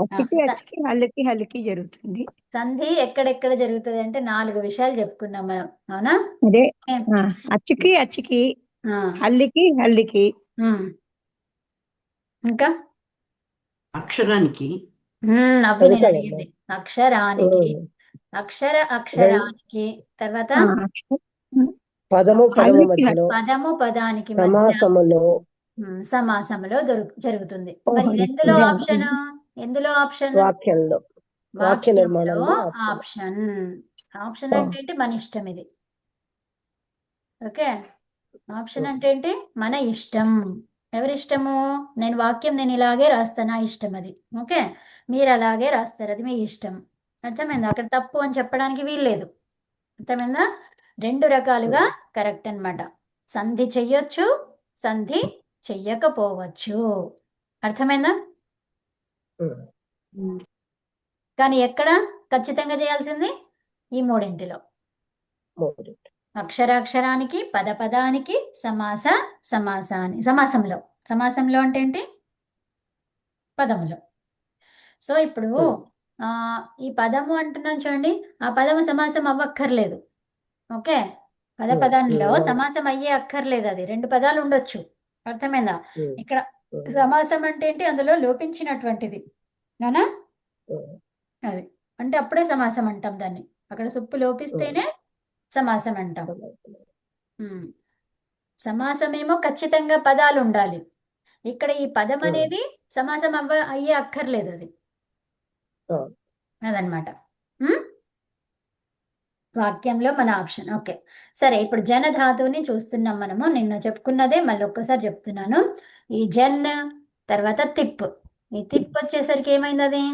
అచ్చుకి అచ్చుకి హల్లుకి హల్లుకి జరుగుతుంది. సంధి ఎక్కడెక్కడ జరుగుతుంది అంటే 4 విషయాలు చెప్పుకున్నాం మనం, అవునా? అదే ఏం? అచ్చుకి అచ్చుకి ఆ, హల్లుకి హల్లుకి ఉమ్. ఇంకా అక్షరానికి. అవి అది నేను కదమ్మా. అడిగింది. అక్షరానికి, రెండు అక్షరానికి, తర్వాత పదము పదము హల్లుకి మధ్యలో పదము పదానికి మధ్య సమాసములో సమాసంలో జరుగుతుంది. మరి ఓహో, ఇది ఎందులో ఇదే ఆప్షన్? ఎందులో ఆప్షన్? వాక్యంలో వాక్య వాక్యంలో నిర్మాణంలో ఆప్షన్. ఆప్షన్ అంటే ఏంటి? మన ఇష్టం ఇది. ఓకే, ఆప్షన్ అంటే ఏంటి? మన ఇష్టం. ఎవరి ఇష్టము? నేను ఇలాగే రాస్తాను, నా ఇష్టం అది. ఓకే, మీరు అలాగే రాస్తారు, అది మీ ఇష్టం. అర్థమైందా? అక్కడ తప్పు అని చెప్పడానికి వీల్లేదు. అర్థమైందా? 2 రకాలుగా కరెక్ట్ అన్నమాట. సంధి చెయ్యొచ్చు, సంధి చెయ్యకపోవచ్చు. అర్థమైందా? కానీ ఎక్కడ ఖచ్చితంగా చేయాల్సింది? ఈ మూడింటిలో. అక్షరాక్షరానికి, పదానికి, సమాసంలో. సమాసంలో అంటే ఏంటి? పదములో. సో ఇప్పుడు ఆ ఈ పదము అంటున్నాం చూడండి, ఆ పదము సమాసం అవ్వక్కర్లేదు. ఓకే, పదంలో సమాసం అయ్యే అక్కర్లేదు. అది 2 పదాలు ఉండొచ్చు. అర్థమైందా? ఇక్కడ సమాసం అంటే ఏంటి? అందులో లోపించినటువంటిది, అవునా? అది అంటే అప్పుడే సమాసం అంటాం దాన్ని. అక్కడ సుప్పు లోపిస్తేనే సమాసం అంటాం. సమాసమేమో ఖచ్చితంగా పదాలు ఉండాలి. ఇక్కడ ఈ పదం అనేది సమాసం అయ్యే అక్కర్లేదు. అది అదనమాట వాక్యంలో మన ఆప్షన్. ఓకే, సరే. ఇప్పుడు జన ధాతువుని చూస్తున్నాం మనము. నిన్న చెప్పుకున్నదే మళ్ళీ ఒక్కసారి చెప్తున్నాను. ఈ జన్ తర్వాత తిప్. ఈ తిప్ వచ్చేసరికి ఏమైంది?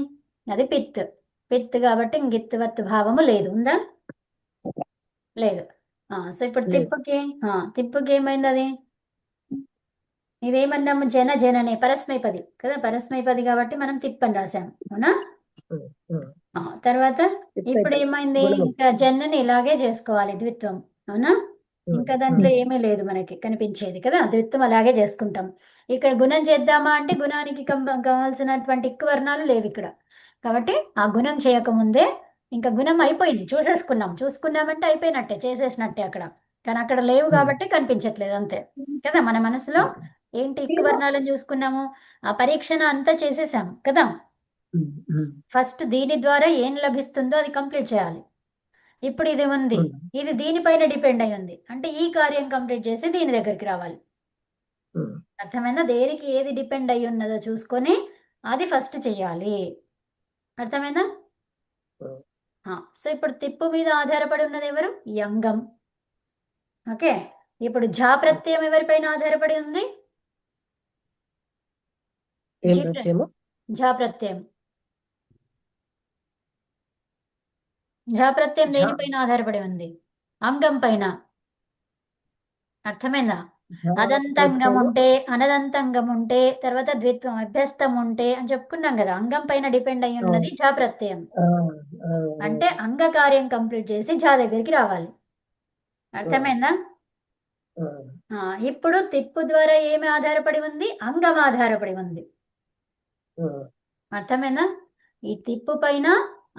అది పిత్. పిత్ కాబట్టి ఇంగిత్తువత్తు భావము లేదు. ఉందా? లేదు. సో ఇప్పుడు తిప్పుకి ఏమైంది? ఇదేమన్నాము? జననే పరస్మైపది కదా, పరస్మైపది కాబట్టి మనం తిప్పని రాసాము, అవునా? తర్వాత ఇప్పుడు ఏమైంది? ఇంకా జన్నని ఇలాగే చేసుకోవాలి, ద్విత్వం, అవునా? ఇంకా దాంట్లో ఏమీ లేదు మనకి కనిపించేది కదా, ద్విత్వం అలాగే చేసుకుంటాం. ఇక్కడ గుణం చేద్దామా అంటే గుణానికి కావాల్సినటువంటి ఎక్కువ వర్ణాలు లేవు ఇక్కడ. కాబట్టి ఆ గుణం చేయకముందే ఇంకా గుణం అయిపోయింది, చూసుకున్నామంటే అయిపోయినట్టే, చేసేసినట్టే అక్కడ. కానీ అక్కడ లేవు కాబట్టి కనిపించట్లేదు, అంతే కదా. మన మనసులో ఏంటి ఎక్కువ వర్ణాలను చూసుకున్నాము, ఆ పరీక్షణ అంతా చేసేసాము కదా. ఫస్ట్ దీని ద్వారా ఏం లభిస్తుందో అది కంప్లీట్ చేయాలి. ఇప్పుడు ఇది ఉంది, ఇది దీనిపైన డిపెండ్ అయి ఉంది అంటే ఈ కార్యం కంప్లీట్ చేసి దీని దగ్గరికి రావాలి. అర్థమైందా? దేనికి ఏది డిపెండ్ అయి ఉన్నదో చూసుకొని అది ఫస్ట్ చెయ్యాలి. అర్థమైందా? సో ఇప్పుడు తిప్పు మీద ఆధారపడి ఉన్నది ఎవరు? ఈ అంగం. ఓకే, ఇప్పుడు ఝా ప్రత్యయం ఎవరిపైన ఆధారపడి ఉంది? ఝా ప్రత్యయం. ఝా ప్రత్యయం దేనిపైన ఆధారపడి ఉంది? అంగం పైన. అర్థమైందా? అదంతంగం ఉంటే, అనదంతంగం ఉంటే, తర్వాత ద్విత్వం అభ్యస్తం ఉంటే అని చెప్పుకున్నాం కదా. అంగం పైన డిపెండ్ అయి ఉన్నది ఝా ప్రత్యయం. అంటే అంగ కార్యం కంప్లీట్ చేసి ఝా దగ్గరికి రావాలి. అర్థమైందా? ఇప్పుడు తిప్పు ద్వారా ఏమి ఆధారపడి ఉంది? అంగం ఆధారపడి ఉంది. అర్థమైందా? ఈ తిప్పు పైన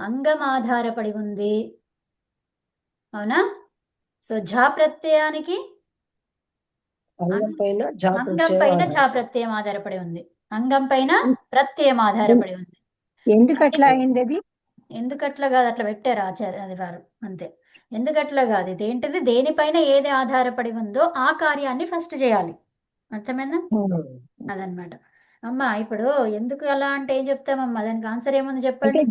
అంగం ఆధారపడి ఉంది, అవునా? సో ఝా ప్రత్యయానికి అంగం పైన ఝా ప్రత్యయం ఆధారపడి ఉంది, అంగం పైన ప్రత్యయం ఆధారపడి ఉంది. ఎందుకట్లా అయింది అది? ఎందుకట్లా కాదు, అట్లా పెట్టారు ఆచార్య అది వారు, అంతే. ఎందుకట్లా కాదు, ఇది ఏంటిది? దేనిపైన ఏది ఆధారపడి ఉందో ఆ కార్యాన్ని ఫస్ట్ చేయాలి. అర్థమైందా? అదనమాట. అమ్మా ఇప్పుడు ఎందుకు అలా అంటే ఏం చెప్తామమ్మా? దానికి ఆన్సర్ ఏముంది చెప్పండి.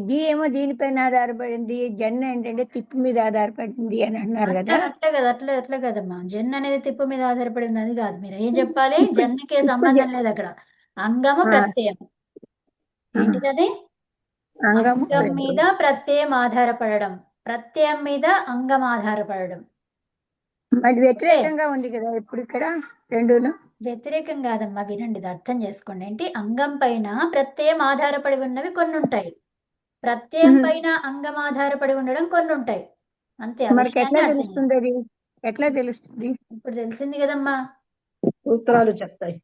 జీ ఏమో దీనిపైన ఆధారపడింది, జన్ ఏంటంటే తిప్పు మీద ఆధారపడింది అని అన్నారు కదా. అట్లా కదమ్మా. జన్ అనేది తిప్పు మీద ఆధారపడి ఉంది అది కాదు. మీరు ఏం చెప్పాలి? జన్కే సంబంధం లేదు అక్కడ. అంగము ప్రత్యయం ఏంటిది? అది అంగం మీద ప్రత్యయం ఆధారపడడం, ప్రత్యయం మీద అంగం ఆధారపడడం. మరి వ్యతిరేకంగా ఉంది కదా ఇప్పుడు ఇక్కడ రెండును. వ్యతిరేకం కాదమ్మా, వినండి, ఇది అర్థం చేసుకోండి. ఏంటి? అంగం పైన ప్రత్యయం ఆధారపడి ఉన్నవి కొన్ని ఉంటాయి, ప్రత్యయం పైన అంగం ఆధారపడి ఉండడం కొన్ని ఉంటాయి, అంతే. ఆ మరి విషయాన్ని ఎట్లా అర్థం తెలుస్తుంది అది? ఎట్లా తెలుస్తుంది? ఇప్పుడు తెలిసింది కదమ్మా, సూత్రాలు చెప్తాయి.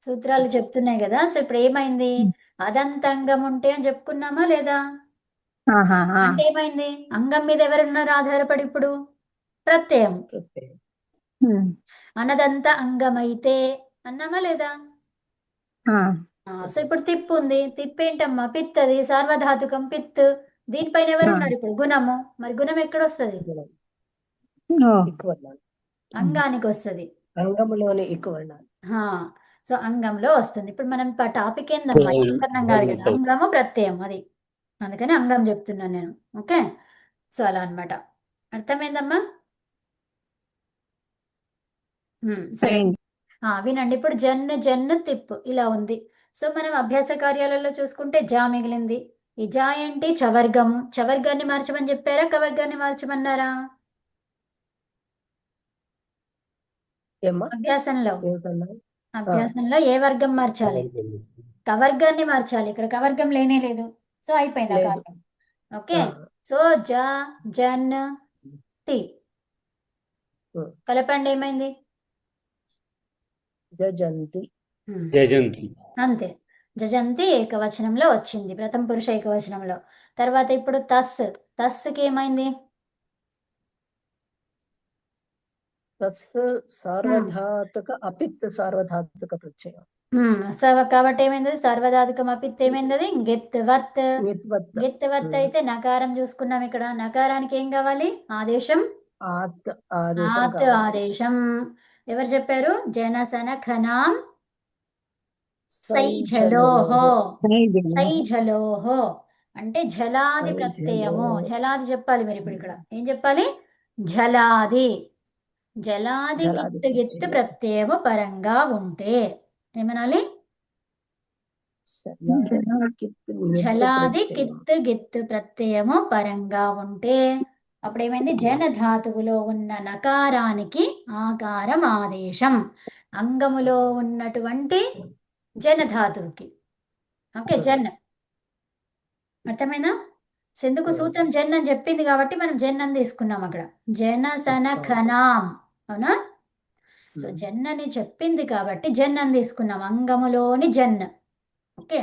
సూత్రాలు చెప్తున్నాయి కదా. సో ఇప్పుడు ఏమైంది? అదంతంగం ఉంటే అని చెప్పుకున్నామా లేదా? ఆహా, ఆ. అంటే ఏమైంది? అంగం మీద ఎవరున్నారు ఆధారపడి ఇప్పుడు? ప్రత్యయం. ప్రత్యయం. ఉమ్, అన్నదంతా అంగమైతే అన్నామా లేదా? ఆ. సో ఇప్పుడు తిప్పు ఉంది. తిప్పు ఏంటమ్మా? పిత్, అది సార్వధాతుకం పిత్. దీనిపైన ఎవరు ఆ. ఉన్నారు ఇప్పుడు? గుణము. మరి గుణం ఎక్కడ వస్తుంది? గుణం. ఓ. ఎక్కువ వర్ణాలు. అంగానికి వస్తుంది. అంగములోని ఎక్కువ వర్ణాలు. సో అంగంలో వస్తుంది. ఇప్పుడు మనం టాపిక్ ఏందమ్మా? వ్యాకరణం కాదు కదా, అంగము ప్రత్యయం అది. అందుకని అంగం చెప్తున్నాను నేను. ఓకే, సో అలా అన్నమాట. అర్థమైందమ్మా? సరే. అయింది. వినండి, ఇప్పుడు జన్ను తిప్పు ఇలా ఉంది. సో మనం అభ్యాస కార్యాలలో చూసుకుంటే జా మిగిలింది. ఈ జా ఏంటి? చవర్గము. చవర్గాన్ని మార్చమని చెప్పారా, కవర్గాన్ని మార్చమన్నారా? ఏమ్మా? అభ్యాసంలో ఏమిటన్నా? అభ్యాసంలో ఏ వర్గం మార్చాలి? కవర్గాన్ని మార్చాలి. ఇక్కడ కవర్గం లేనే లేదు. సో అయిపోయింది ఆ లేదు. కార్యం. ఓకే, ఆ. సో జ జన్ తి ఉమ్. కలపండి, ఏమైంది? జజంతి. జయంతి. అంతే, జజంతి ఏకవచనంలో వచ్చింది, ప్రథమ పురుష ఏకవచనంలో. తర్వాత ఇప్పుడు తస్కి ఏమైంది? తస్ సార్వధాతుక అపిత్ సార్వధాతుక ప్రత్యయం. కాబట్టి ఏమైంది? సార్వధాతుకం అపిత్ ఏమైంది? గిత్వత్. నిత్వత్. గిత్వత్ అయితే నకారం చూసుకున్నాం. ఇక్కడ నకారానికి ఏం కావాలి? ఆదేశం. ఆత్ ఆదేశం ఆత్ కావాలి. ఆదేశం. ఎవరు చెప్పారు? జనసన ఖనాం సైఝలోహో. సైఝలోహో అంటే ఝలాది ప్రత్యయము. ఝలాది చెప్పాలి మీరు ఇప్పుడు. ఇక్కడ ఏం చెప్పాలి? ఝలాది. జలాది జలాది గిత్తు గిత్తు ప్రత్యయము పరంగా ఉంటే ఏమనాలి? జలాది కిత్తు గిత్తు ప్రత్యయము పరంగా ఉంటే అప్పుడు ఏమైంది? జనధాతువులో ఉన్న నకారానికి ఆకారం ఆదేశం. అంగములో ఉన్నటువంటి జనధాతువుకి. ఓకే, జన్. అర్థమైనా? ఎందుకు సూత్రం జన్ అని చెప్పింది కాబట్టి మనం జన్ అని తీసుకున్నాం అక్కడ. జనసన ఖనాం. అవునా? సో జన్ అని చెప్పింది కాబట్టి జన్ అని తీసుకున్నాం. అంగములోని జన్. ఓకే,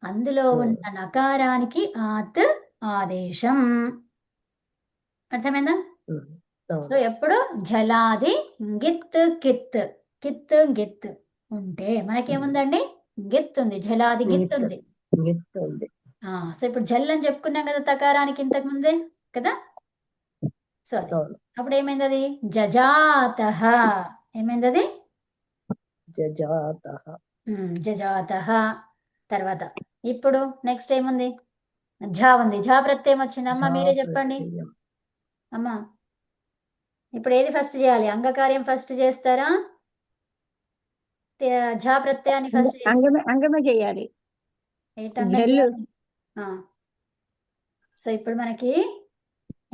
అందులో ఉన్న నకారానికి ఆత్ ఆదేశం. అర్థమైందా? సో ఎప్పుడు Jaladi Git kith kith Git ఉంటే మనకేముందండి? గిత్ ఉంది, జలాది గిత్ ఉంది. సో ఇప్పుడు జల్ అని చెప్పుకున్నాం కదా తకారానికి ఇంతకు ముందే కదా. సో అది అప్పుడు ఏమైంది? అది జజాతః. ఏమైంది? అది జజాతః. తర్వాత ఇప్పుడు నెక్స్ట్ ఏముంది? ఝా ఉంది. ఝా ప్రత్యయం వచ్చింది. అమ్మ మీరే చెప్పండి. అమ్మా ఇప్పుడు ఏది ఫస్ట్ చేయాలి? అంగకార్యం ఫస్ట్ చేస్తారా, ఝా ప్రత్యయాన్ని ఫస్ట్ చేస్తారా? అంగమే చేయాలి. ఏంటంగా? సో ఇప్పుడు మనకి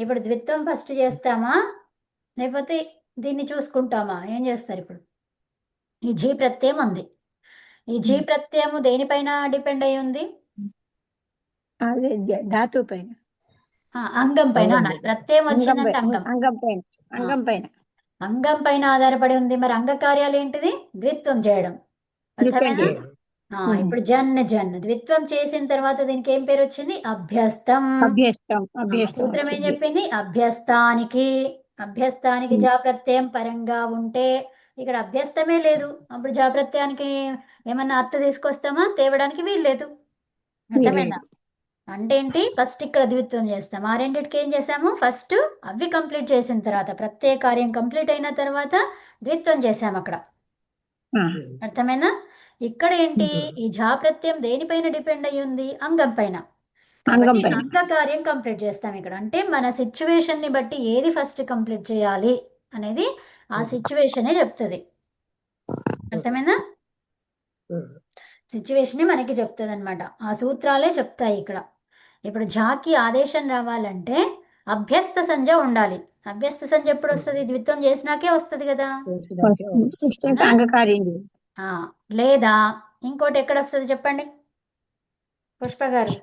ఇప్పుడు ద్విత్వం ఫస్ట్ చేస్తామా లేకపోతే దీన్ని చూసుకుంటామా? ఏం చేస్తారు ఇప్పుడు? ఈ జీ ప్రత్యయం ఉంది. ఈ జీ ప్రత్యయము దేనిపైన డిపెండ్ అయి ఉంది? అదే ధాతు పైన, అంగం పైన అనాలి. ప్రత్యయం వచ్చిందంటే అంగం. అంగం పైన అంగం పైన ఆధారపడి ఉంది. మరి అంగ కార్యాలు ఏంటిది? ద్విత్వం చేయడం. అర్థమైనా? ఇప్పుడు జన్ ద్విత్వం చేసిన తర్వాత దీనికి ఏం పేరు వచ్చింది? అభ్యస్తం. సూత్రం ఏం చెప్పింది? అభ్యస్తానికి జా ప్రత్యయం పరంగా ఉంటే ఇక్కడ అభ్యస్తమే లేదు. అప్పుడు జా ప్రత్యయానికి ఏమన్నా అర్థ తీసుకొస్తామా? తేవడానికి వీల్లేదు. అర్థమైందా? అంటే ఏంటి? ఫస్ట్ ఇక్కడ ద్విత్వం చేస్తాం. ఆ రెండింటికి ఏం చేసాము? ఫస్ట్ అవి కంప్లీట్ చేసిన తర్వాత, ప్రత్యయ కార్యం కంప్లీట్ అయిన తర్వాత ద్విత్వం చేసాము అక్కడ. అర్థమైనా? ఇక్కడ ఏంటి? ఈ ఝా ప్రత్యయం దేనిపైన డిపెండ్ అయ్యి ఉంది? అంగం పైన. కాబట్టి అంగ కార్యం కంప్లీట్ చేస్తాం ఇక్కడ. అంటే మన సిచ్యువేషన్ ని బట్టి ఏది ఫస్ట్ కంప్లీట్ చేయాలి అనేది ఆ సిచ్యువేషనే చెప్తుంది. అర్థమైనా? సిచ్యువేషనే మనకి చెప్తుంది అనమాట. ఆ సూత్రాలే చెప్తాయి ఇక్కడ. ఇప్పుడు ఝాకి ఆదేశం రావాలంటే అభ్యస్త సంజ్ఞ ఉండాలి. అభ్యస్త సంజ్ఞ ఎప్పుడు వస్తుంది? ద్విత్వం చేసినాకే వస్తుంది కదా. లేదా ఇంకోటి ఎక్కడ వస్తుంది చెప్పండి పుష్ప గారు?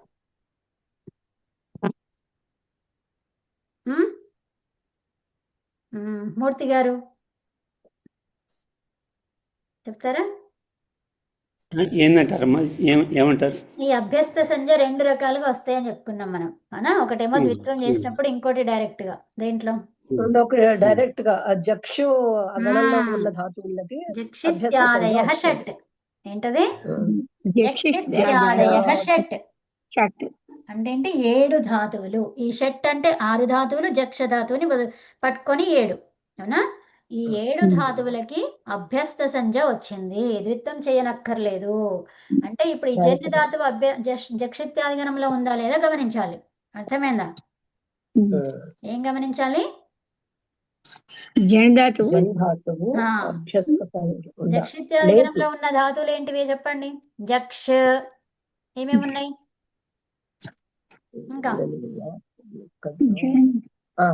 మూర్తి గారు చెప్తారా? ఏందంటారమ్మా? ఏమంటారు? ఈ అభ్యస్త సంధ్య రెండు రకాలుగా వస్తాయని చెప్పుకున్నాం మనం అవునా. ఒకటేమో ద్విత్వం చేసినప్పుడు, ఇంకోటి డైరెక్ట్ గా దేంట్లో ఒక డైరెక్ట్ గా ఆ జక్షు అగణంలో ఉన్న ధాతువులకి అభ్యస్త జక్షిత్యాదయ సంజ్ఞ షట్. వస్తుంది. ఏంటది? జక్షిత్యాదయ జక్షిత్యాదయ షట్ షట్. అంటే ఏంటి? 7 ధాతువులు. ఈ షట్ అంటే 6 ధాతువులు, జక్ష ధాతువుని పట్టుకొని 7 అవునా. ఈ 7 ధాతువులకి అభ్యస్త సంజ్ఞ వచ్చింది, ద్విత్వం చేయనక్కర్లేదు. అంటే ఇప్పుడు ఈ జన్య ధాతువు జక్షిత్యాది గణంలో ఉందా లేదా గమనించాలి. అర్థమైందా? ఏం గమనించాలి? జనధాతువు జన్ ధాతువు ఆ. అభ్యస్త సంజ్ఞ ఉందా? జక్షిత్యాది లేదు. గణంలో ఉన్న ధాతువులు ఏంటివి చెప్పండి? జక్ష ఏమేమి ఉన్నాయి ఇంకా? ఆ,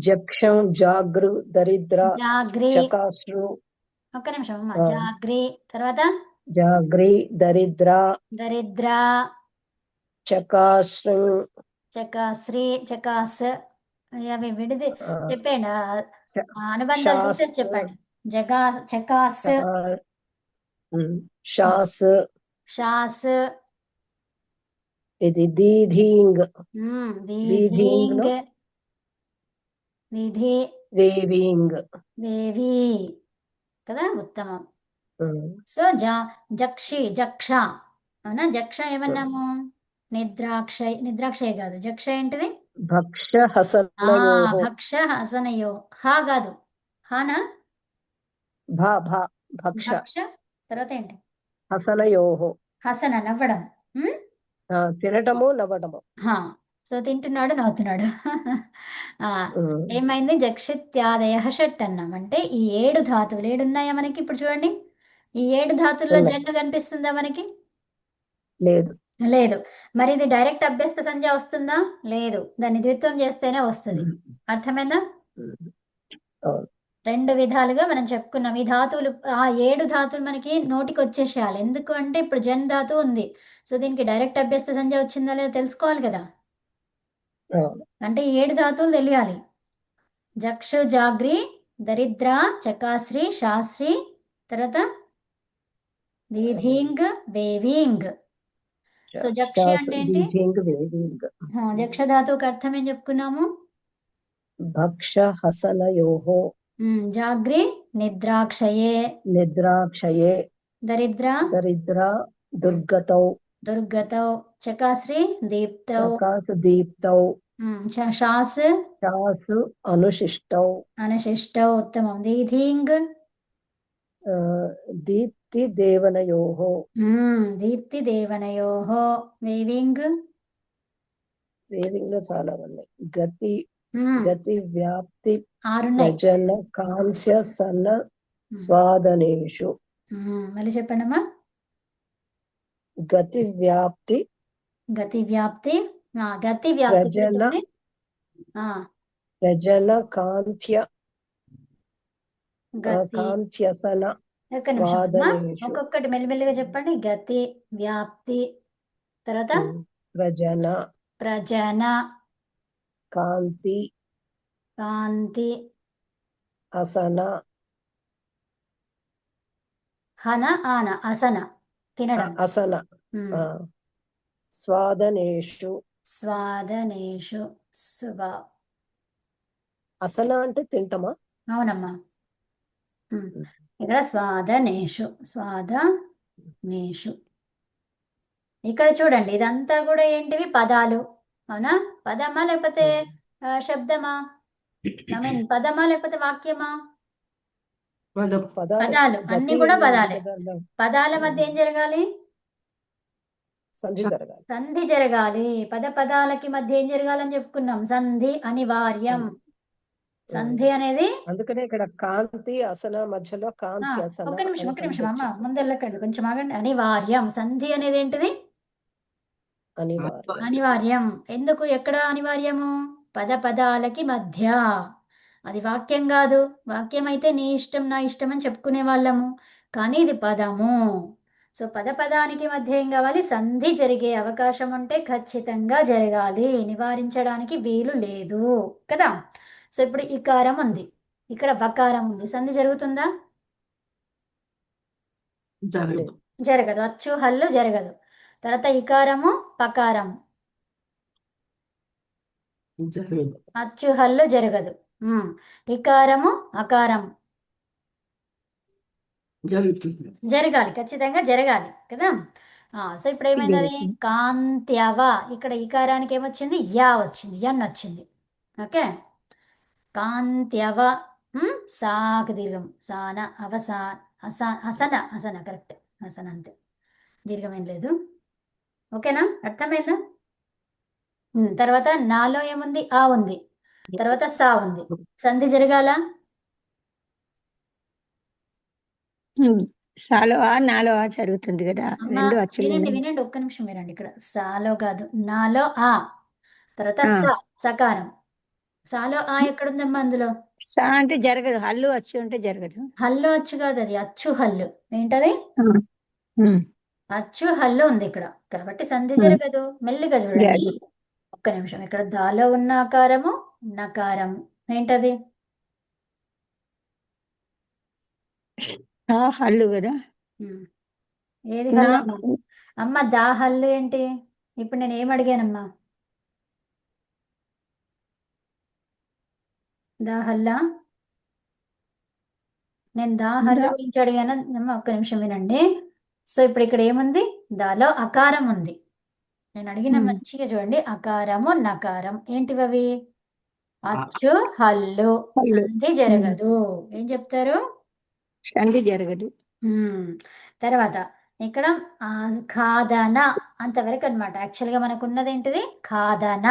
జక్షం, జాగృ, దరిద్ర, జాగ్రి. చకాశ్రు, ఒక్క నిమిషం అమ్మ. ఆ. జాగ్రి తర్వాత జాగ్రి, దరిద్ర, దరిద్ర, చకాశ్రు, చకాశ్రీ, చకాస్. అవి విడిది ఆ, చెప్పండి. చ- అనుబంధాలు శాస్, తీసేసి చెప్పండి. చకాస్, శాస్, షాస్, ఇది దీధీంగ్, దీధీంగ్, లో నిధి, వేవింగ్. దేవి కదా. ఉత్తమం. ఉమ్, సో జక్షి, జక్ష అవునా. జక్ష ఏమన్నాము? నిద్రాక్షయ కాదు. జక్ష ఏంటిది? భక్ష హసనయోః. భక్ష హసనయో. హా కాదు. హానా? భక్ష భక్ష తర్వాత ఏంటి? హసనయోః. హసన నవ్వడం. తినటము, నవ్వటము. సో తింటున్నాడు, నవ్వుతున్నాడు. ఆ, ఉమ్, ఏమైంది? జక్షిత్యాదయ షట్ అన్నాం. అంటే ఈ 7 ధాతువులు 7 ఉన్నాయా మనకి? ఇప్పుడు చూడండి, ఈ 7 ధాతుల్లో ఉన్నాయి. జన్ను కనిపిస్తుందా మనకి? లేదు. లేదు. మరి ఇది డైరెక్ట్ అభ్యస్త సంజ్ఞ వస్తుందా? లేదు. దాన్ని ద్విత్వం చేస్తేనే వస్తుంది. అర్థమైందా? అవును. 2 విధాలుగా మనం చెప్పుకున్నాం. ఈ ధాతువులు, ఆ 7 ధాతువులు మనకి నోటికి వచ్చేసేయాలి. ఎందుకు అంటే ఇప్పుడు జన్ ధాతువు ఉంది. సో దీనికి డైరెక్ట్ అభ్యస్త సంజ్ఞ వచ్చిందా లేదా తెలుసుకోవాలి కదా. అవును. అంటే ఈ 7 ధాతువులు తెలియాలి. జక్షు, జాగ్రి, దరిద్ర, చకాశ్రీ, శాస్త్రి, తర్వాత దీధీంగ్, వేవింగ్. సో జక్షి శాస్, అంటే ఏంటి? దీధీంగ్, వేవింగ్. జక్ష ధాతువుకి అర్థం ఏం చెప్పుకున్నాము? భక్ష హసనయోః. జాగ్రి నిద్రాక్షయే, నిద్రాక్షయే, దరిద్ర దరిద్ర, దుర్గతౌ, దుర్గతౌ, చకాశ్రీ దీప్తౌ, చకాసు, దీప్తౌ, శాస్ శాసు, అనుశిష్టౌ, అనుశిష్టౌ. ఉత్తమం. దీధీంగ్ దీప్తి దేవనయోః. దీప్తి దేవనయోః. వేవింగ్ వేవింగ్ లో చాలా ఉన్నాయి. గతి, మ్మ్. గతి, వ్యాప్తి, 6 ఉన్నాయి. ప్రజన, కాంస్య, సన్న, స్వాదనేషు. మళ్ళీ చెప్పండి అమ్మా. గతి, వ్యాప్తి, గతి వ్యాప్తి. గతి వ్యాప్తి ప్రజన, చూడండి. ప్రజన, కాంత్య, గతి. కాంత్యసన, ఒక్క నిమిషం అమ్మా. స్వాదనేషు. ఒక్కొక్కటి మెల్లిమెల్లిగా చెప్పండి. గతి, వ్యాప్తి, తర్వాత ప్రజన, ప్రజన, కాంతి, కాంతి, అసన, హన, ఆన, అసన తినడం. అసన, స్వాదనేషు. స్వాదనేషు. సుభా. అసన అంటే తింటమా? అవునమ్మా. ఇక్కడ స్వాదనేషు, స్వాదనేషు. ఇక్కడ చూడండి, ఇదంతా కూడా ఏంటివి? పదాలు. అవునా? పదమా లేకపోతే శబ్దమా? ఐ మీన్ పదమా లేకపోతే వాక్యమా? పదాలు. అన్ని కూడా పదాలే. పదాల మధ్య ఏం జరగాలి? సంధి జరగాలి. సంధి జరగాలి. పదాలకి మధ్య ఏం జరగాలని చెప్పుకున్నాం? సంధి అనివార్యం. సంధి అనేది అందుకనే ఇక్కడ కాంతి, అసన మధ్యలో కాంతి, అసన. ఒక్క నిమిషం అమ్మ, ముందెళ్ళకండి, కొంచెం ఆగండి. అనివార్యం. సంధి అనేది ఏంటిది? అనివార్యం. ఎందుకు? ఎక్కడ అనివార్యము? పదాలకి మధ్య. అది వాక్యం కాదు. వాక్యం అయితే నీ ఇష్టం నా ఇష్టం అని చెప్పుకునే వాళ్ళము. కానీ ఇది పదము. సో పదానికి మధ్య ఏం కావాలి? సంధి జరిగే అవకాశం ఉంటే ఖచ్చితంగా జరగాలి. నివారించడానికి వీలు లేదు కదా. సో ఇప్పుడు ఇకారం ఉంది, ఇక్కడ వకారం ఉంది. సంధి జరుగుతుందా? జరగదు. జరగదు. అచ్చు హల్లు జరగదు. తర్వాత ఇకారము పకారం, జరగదు. అచ్చు హల్లు జరగదు. ఇకారము అకారం జరుగుతుంది. జరగాలి, ఖచ్చితంగా జరగాలి కదా. సో ఇప్పుడు ఏమైంది అది కాంత్యవ, ఇక్కడ ఈకారానికి ఏమొచ్చింది యా వచ్చింది, యన్ వచ్చింది. ఓకే, కాంత్యవ. సాకు దీర్ఘం, సాన అవసా అసన, అసన కరెక్ట్, అసన అంతే, దీర్ఘం ఏం లేదు. ఓకేనా, అర్థమైందా? తర్వాత నాలో ఏముంది, ఆ ఉంది, తర్వాత సా ఉంది. సంధి జరగాల? సాలో ఆ నాలో ఆ జరుగుతుంది కదా, అమ్మ రెండు అచ్చులు వినండి ఉన్నాయి. వినండి, ఒక్క నిమిషం వినండి. ఇక్కడ సాలో కాదు, నాలో ఆ, తర్వాత ఆ. స, సకారం. సాలో ఆ ఎక్కడుందమ్మా అందులో? సా అంటే జరగదు, హల్లు అచ్చు అంటే జరగదు. హల్లు అచ్చు కాదు, అది అచ్చు హల్లు. ఏంటది? ఉమ్, అచ్చు హల్లు ఉంది ఇక్కడ, కాబట్టి సంధి ఉమ్, జరగదు. మెల్లిగా చూడండి. జరగదు. ఒక్క నిమిషం, ఇక్కడ దాలో ఉన్న ఆకారము నకారం. ఏంటది? ఆ హల్లు కదా. ఏది నా హల్లు అమ్మా? అమ్మ దా హల్లు ఏంటి? ఇప్పుడు నేను ఏం అడిగానమ్మా? దా హల్లా? నేను దా హల్లు దా- గురించి అడిగాను అమ్మ, ఒక్క నిమిషం వినండి. సో ఇప్పుడు ఇక్కడ ఏముంది, దాలో అకారం ఉంది. నేను అడిగిన ఉమ్, మంచిగా చూడండి, అకారము నకారం ఏంటివి అవి? అచ్చు హల్లు. హల్లు. సంధి జరగదు. ఏం చెప్తారు? సంధి జరగదు. తర్వాత ఇక్కడ ఖాదన అంతవరకు అనమాట. యాక్చువల్గా మనకు ఉన్నది ఏంటిది, ఖాదన.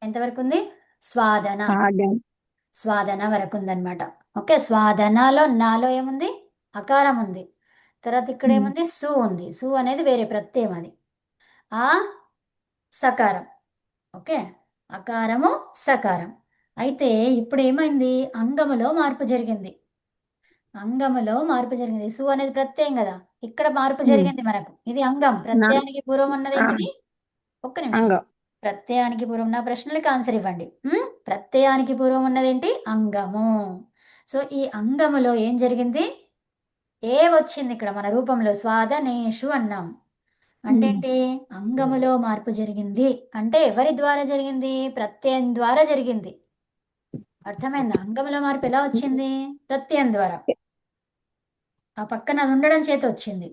ఎంతవరకు ఉంది? స్వాదన, స్వాదన వరకు ఉందన్నమాట. ఓకే, స్వాదనలో నాలో ఏముంది, అకారం ఉంది. తర్వాత ఇక్కడ ఏముంది, సు ఉంది. సు అనేది వేరే ప్రత్యయం, అది ఆ సకారం. ఓకే, అకారము సకారం. అయితే ఇప్పుడు ఏమైంది, అంగములో మార్పు జరిగింది. అంగములో మార్పు జరిగింది. సు అనేది ప్రత్యయం కదా, ఇక్కడ మార్పు జరిగింది మనకు. ఇది అంగం. ప్రత్యయానికి పూర్వం అన్నది ఏంటిది? ఒక్క నిమిషం. అంగం. ప్రత్యయానికి పూర్వం, నా ప్రశ్నలకు ఆన్సర్ ఇవ్వండి. ప్రత్యయానికి పూర్వం ఉన్నదేంటి, అంగము. సో ఈ అంగములో ఏం జరిగింది, ఏ వచ్చింది ఇక్కడ మన రూపంలో, స్వాదనేషు అన్నాం. అంటే ఏంటి, అంగములో మార్పు జరిగింది. అంటే ఎవరి ద్వారా జరిగింది? ప్రత్యయం ద్వారా జరిగింది. అర్థమైందా? అంగములో మార్పు ఎలా వచ్చింది? ప్రత్యయం ద్వారా. ఆ పక్కన అది ఉండడం చేత వచ్చింది.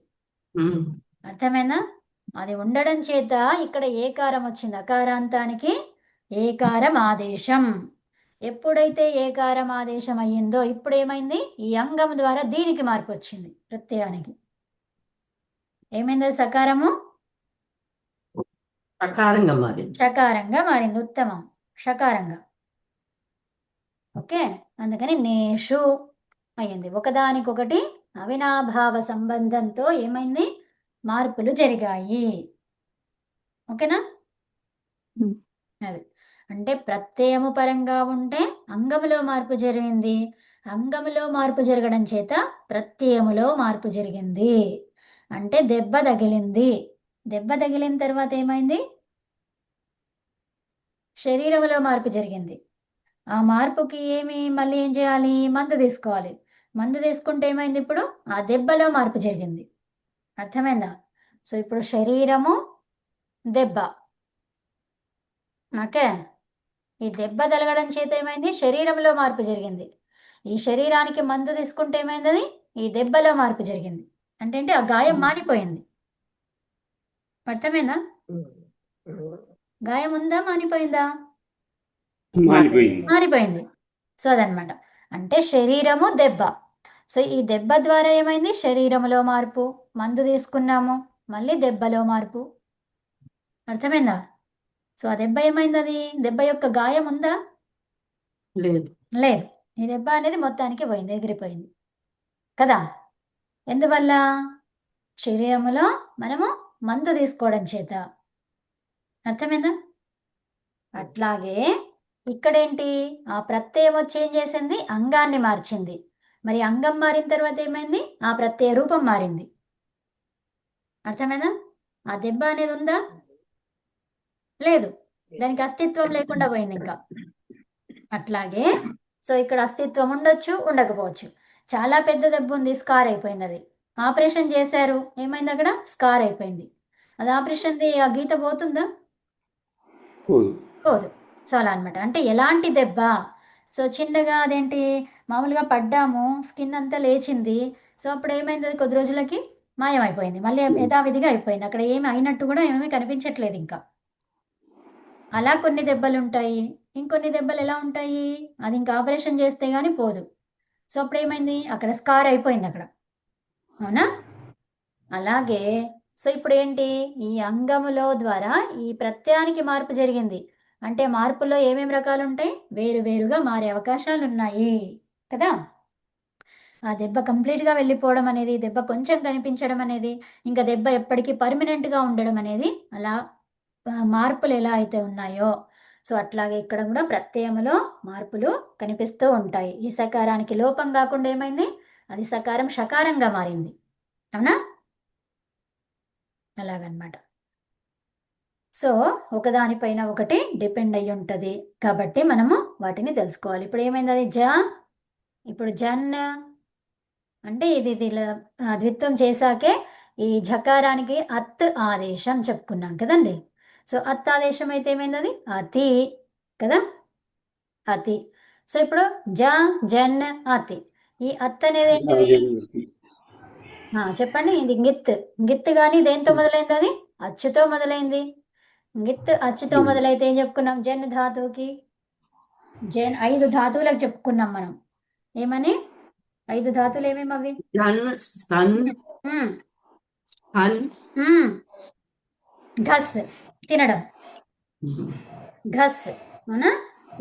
అర్థమైందా? అది ఉండడం చేత ఇక్కడ ఏకారం వచ్చింది. అకారాంతానికి ఏకారం ఆదేశం. ఎప్పుడైతే ఏకారం ఆదేశం అయ్యిందో ఇప్పుడు ఏమైంది, ఈ అంగం ద్వారా దీనికి మార్పు వచ్చింది, ప్రత్యయానికి. ఏమైంది? సకారము సకారంగా మారింది. షకారంగా మారింది. ఉత్తమం, షకారంగా. ఓకే, అందుకని నేషు అయ్యింది. ఒకదానికొకటి అవినాభావ సంబంధంతో ఏమైంది, మార్పులు జరిగాయి. ఓకేనా? అది అంటే ప్రత్యయము పరంగా ఉంటే అంగములో మార్పు జరిగింది. అంగములో మార్పు జరగడం చేత ప్రత్యయములో మార్పు జరిగింది. అంటే దెబ్బ తగిలింది. దెబ్బ తగిలిన తర్వాత ఏమైంది, శరీరములో మార్పు జరిగింది. ఆ మార్పుకి మళ్ళీ ఏం చేయాలి, మందు తీసుకోవాలి. మందు తీసుకుంటే ఏమైంది, ఇప్పుడు ఆ దెబ్బలో మార్పు జరిగింది. అర్థమైందా? సో ఇప్పుడు శరీరము, దెబ్బ. ఓకే, ఈ దెబ్బ తగలడం చేత ఏమైంది, శరీరంలో మార్పు జరిగింది. ఈ శరీరానికి మందు తీసుకుంటే ఏమైంది, అది ఈ దెబ్బలో మార్పు జరిగింది. అంటే ఏంటి, ఆ గాయం మానిపోయింది. అర్థమైందా? గాయం ఉందా, మానిపోయిందా? మానిపోయింది. మారిపోయింది. సో అదనమాట. అంటే శరీరము, దెబ్బ. సో ఈ దెబ్బ ద్వారా ఏమైంది, శరీరములో మార్పు. మందు తీసుకున్నాము, మళ్ళీ దెబ్బలో మార్పు. అర్థమైందా? సో ఆ దెబ్బ ఏమైంది, అది దెబ్బ యొక్క గాయం ఉందా? లేదు. లేదు. ఈ దెబ్బ అనేది మొత్తానికి పోయింది, ఎగిరిపోయింది కదా. ఎందువల్ల? శరీరములో మనము మందు తీసుకోవడం చేత. అర్థమైందా? అట్లాగే ఇక్కడేంటి, ఆ ప్రత్యయం వచ్చి ఏం చేసింది, అంగాన్ని మార్చింది. మరి అంగం మారిన తర్వాత ఏమైంది, ఆ ప్రత్యయ రూపం మారింది. అర్థమైందా? ఆ దెబ్బ అనేది ఉందా? లేదు, దానికి అస్తిత్వం లేకుండా పోయింది ఇంకా. అట్లాగే సో ఇక్కడ అస్తిత్వం ఉండొచ్చు, ఉండకపోవచ్చు. చాలా పెద్ద దెబ్బ ఉంది, స్కార్ అయిపోయింది అది. ఆపరేషన్ చేశారు, ఏమైంది అక్కడ స్కార్ అయిపోయింది. అది ఆపరేషన్ది ఆ గీత పోతుందా? పోదు. పోదు. సో అలా అనమాట. అంటే ఎలాంటి దెబ్బ? సో చిన్నగా అదేంటి మామూలుగా పడ్డాము, స్కిన్ అంతా లేచింది. సో అప్పుడు ఏమైంది, అది కొద్ది రోజులకి మాయమైపోయింది, మళ్ళీ యథావిధిగా అయిపోయింది. అక్కడ ఏమి అయినట్టు కూడా ఏమీ కనిపించట్లేదు ఇంకా. అలా కొన్ని దెబ్బలు ఉంటాయి. ఇంకొన్ని దెబ్బలు ఎలా ఉంటాయి, అది ఇంకా ఆపరేషన్ చేస్తే గానీ పోదు. సో అప్పుడు ఏమైంది, అక్కడ స్కార్ అయిపోయింది అక్కడ. అవునా? అలాగే సో ఇప్పుడు ఏంటి, ఈ అంగములో ద్వారా ఈ ప్రత్యయానికి మార్పు జరిగింది. అంటే మార్పులో ఏమేమి రకాలు ఉంటాయి, వేరు వేరుగా మారే అవకాశాలు ఉన్నాయి కదా. ఆ దెబ్బ కంప్లీట్గా వెళ్ళిపోవడం అనేది, దెబ్బ కొంచెం కనిపించడం అనేది, ఇంకా దెబ్బ ఎప్పటికీ పర్మనెంట్గా ఉండడం అనేది, అలా మార్పులు ఎలా అయితే ఉన్నాయో సో అట్లాగే ఇక్కడ కూడా ప్రత్యయములో మార్పులు కనిపిస్తూ ఉంటాయి. ఈ సకారానికి లోపం కాకుండా ఏమైంది, అది సకారం షకారంగా మారింది. అవునా? అలాగనమాట. సో ఒకదానిపైన ఒకటి డిపెండ్ అయ్యి ఉంటుంది కాబట్టి మనము వాటిని తెలుసుకోవాలి. ఇప్పుడు ఏమైంది, అది జ, ఇప్పుడు జన్ అంటే ఇది ద్విత్వం చేశాకే ఈ ఝకారానికి అత్ ఆదేశం చెప్పుకున్నాం కదండి. సో అత్ ఆదేశం అయితే ఏమైంది, అది అతి కదా, అతి. సో ఇప్పుడు జ జన్ అతి, ఈ అత్ అనేది ఏంటిది, చెప్పండి. ఇది గిత్. గిత్ కానీ దేంతో మొదలైంది, అది అచ్చుతో మొదలైంది. గిత్ అచ్చుతో మొదలైతే ఏం చెప్పుకున్నాం, జన్ ధాతువుకి 5 ధాతువులకు చెప్పుకున్నాం మనం. ఏమని 5 ధాతువులు ఏమేమి అవి, జన్, సన్, ఉమ్, హన్, ఉమ్, ఘస్ తినడం, ఘస్. అవునా?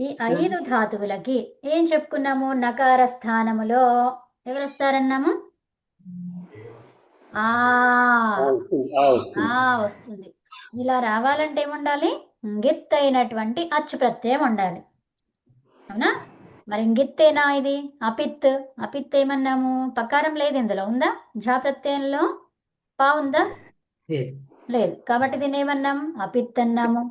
ఈ 5 ధాతువులకి ఏం చెప్పుకున్నాము, నకార స్థానములో ఎవరు వస్తారన్నాము, ఆ వస్తుంది. ఇలా రావాలంటే ఏముండాలి, గిత్ అయినటువంటి అచ్చు ప్రత్యయం ఉండాలి. అవునా? మరి గిత్తేనా ఇది, అపిత్. అపిత్ ఏమన్నాము, పకారం లేదు ఇందులో, ఉందా? ఝా ప్రత్యయంలో పా ఉందా? లేదు. కాబట్టి దీన్ని ఏమన్నాం, అపిత్ అన్నాము.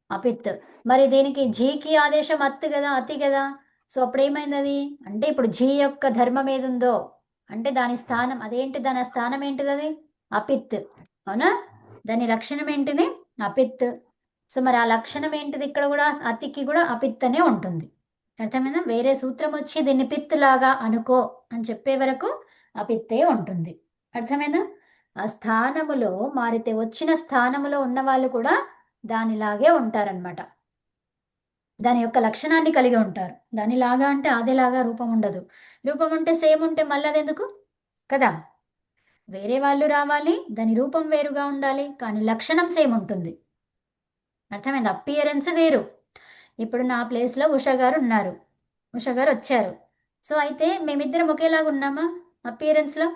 అపిత్. మరి దీనికి ఝీకి ఆదేశం అత్ కదా, అతి కదా. సో అప్పుడు ఏమైంది అది, అంటే ఇప్పుడు ఝీ యొక్క ధర్మం ఏదుందో అంటే దాని స్థానం అదేంటి, దాని స్థానం ఏంటిది, అది అపిత్. అవునా? దాని లక్షణం ఏంటిది, అపిత్. సో మరి ఆ లక్షణం ఏంటిది, ఇక్కడ కూడా అతికి కూడా అపిత్ అనే ఉంటుంది. అర్థమైందా? వేరే సూత్రం వచ్చి దీన్ని పిత్ లాగా అనుకో అని చెప్పే వరకు అపిత్తే ఉంటుంది. అర్థమైందా? ఆ స్థానములో మారితే వచ్చిన స్థానములో ఉన్న వాళ్ళు కూడా దానిలాగే ఉంటారనమాట. దాని యొక్క లక్షణాన్ని కలిగి ఉంటారు. దానిలాగా అంటే అదేలాగా రూపం ఉండదు. రూపం ఉంటే సేమ్ ఉంటే మళ్ళీ అదెందుకు కదా. వేరే వాళ్ళు రావాలి, దాని రూపం వేరుగా ఉండాలి, కానీ లక్షణం సేమ్ ఉంటుంది. అర్థమైంది? అపియరెన్స్ వేరు. ఇప్పుడు నా ప్లేస్లో ఉషా గారు ఉన్నారు, ఉషా గారు వచ్చారు. సో అయితే మేమిద్దరం ఒకేలాగా ఉన్నామా అపియరెన్స్లో?